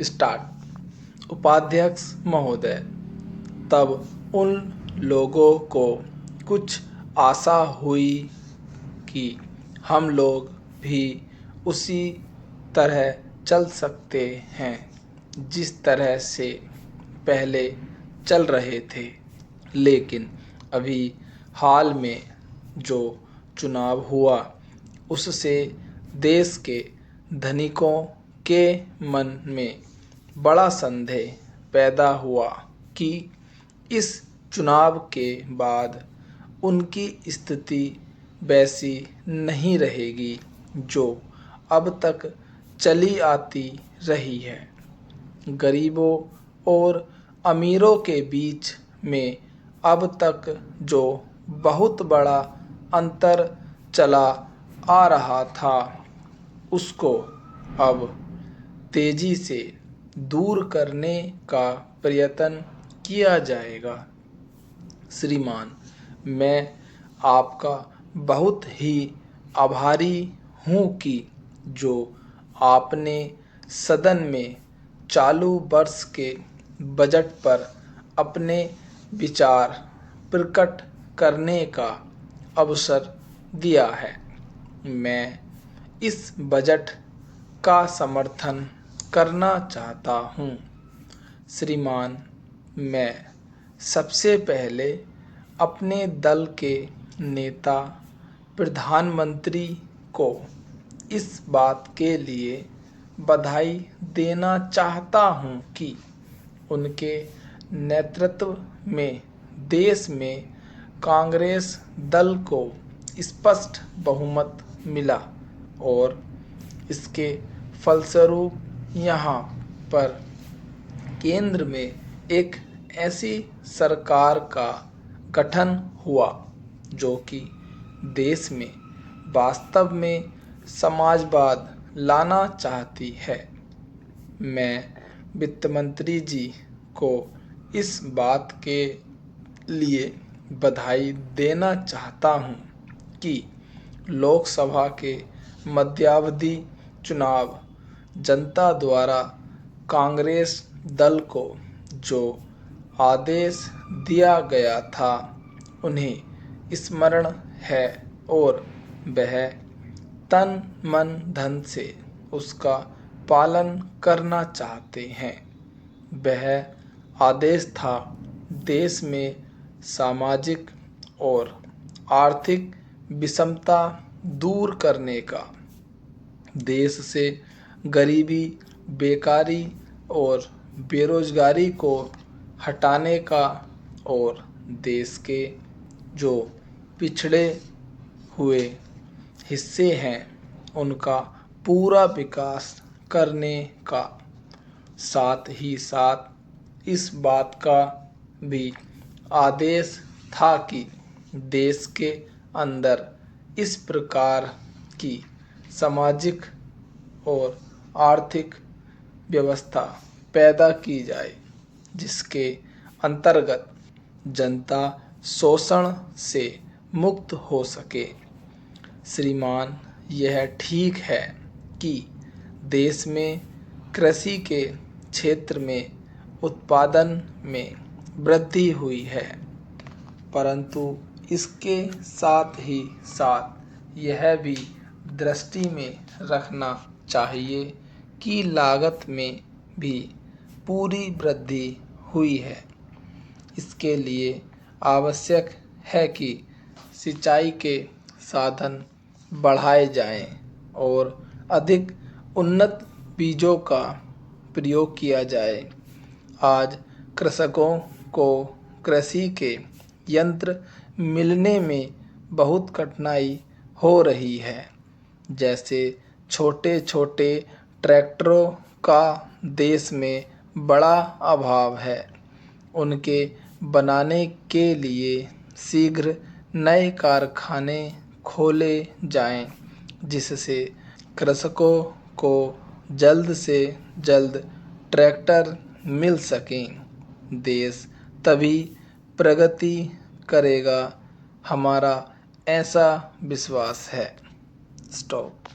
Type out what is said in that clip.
Start. उपाध्यक्ष महोदय, तब उन लोगों को कुछ आशा हुई कि हम लोग भी उसी तरह चल सकते हैं जिस तरह से पहले चल रहे थे। लेकिन अभी हाल में जो चुनाव हुआ उससे देश के धनिकों के मन में बड़ा संदेह पैदा हुआ कि इस चुनाव के बाद उनकी स्थिति वैसी नहीं रहेगी जो अब तक चली आती रही है। गरीबों और अमीरों के बीच में अब तक जो बहुत बड़ा अंतर चला आ रहा था उसको अब तेजी से दूर करने का प्रयत्न किया जाएगा। श्रीमान, मैं आपका बहुत ही आभारी हूँ कि जो आपने सदन में चालू वर्ष के बजट पर अपने विचार प्रकट करने का अवसर दिया है। मैं इस बजट का समर्थन करना चाहता हूँ। श्रीमान, मैं सबसे पहले अपने दल के नेता प्रधानमंत्री को इस बात के लिए बधाई देना चाहता हूँ कि उनके नेतृत्व में देश में कांग्रेस दल को स्पष्ट बहुमत मिला और इसके फलस्वरूप यहाँ पर केंद्र में एक ऐसी सरकार का गठन हुआ जो कि देश में वास्तव में समाजवाद लाना चाहती है। मैं वित्त मंत्री जी को इस बात के लिए बधाई देना चाहता हूँ कि लोकसभा के मध्यावधि चुनाव जनता द्वारा कांग्रेस दल को जो आदेश दिया गया था उन्हें स्मरण है और वह तन मन धन से उसका पालन करना चाहते हैं। वह आदेश था देश में सामाजिक और आर्थिक विषमता दूर करने का, देश से गरीबी, बेकारी और बेरोजगारी को हटाने का और देश के जो पिछड़े हुए हिस्से हैं उनका पूरा विकास करने का, साथ ही साथ इस बात का भी आदेश था कि देश के अंदर इस प्रकार की सामाजिक और आर्थिक व्यवस्था पैदा की जाए जिसके अंतर्गत जनता शोषण से मुक्त हो सके। श्रीमान, यह ठीक है कि देश में कृषि के क्षेत्र में उत्पादन में वृद्धि हुई है, परंतु इसके साथ ही साथ यह भी दृष्टि में रखना चाहिए कि लागत में भी पूरी वृद्धि हुई है। इसके लिए आवश्यक है कि सिंचाई के साधन बढ़ाए जाएं और अधिक उन्नत बीजों का प्रयोग किया जाए। आज कृषकों को कृषि के यंत्र मिलने में बहुत कठिनाई हो रही है। जैसे छोटे छोटे ट्रैक्टरों का देश में बड़ा अभाव है। उनके बनाने के लिए शीघ्र नए कारखाने खोले जाएं, जिससे कृषकों को जल्द से जल्द ट्रैक्टर मिल सकें। देश तभी प्रगति करेगा, हमारा ऐसा विश्वास है। स्टॉप।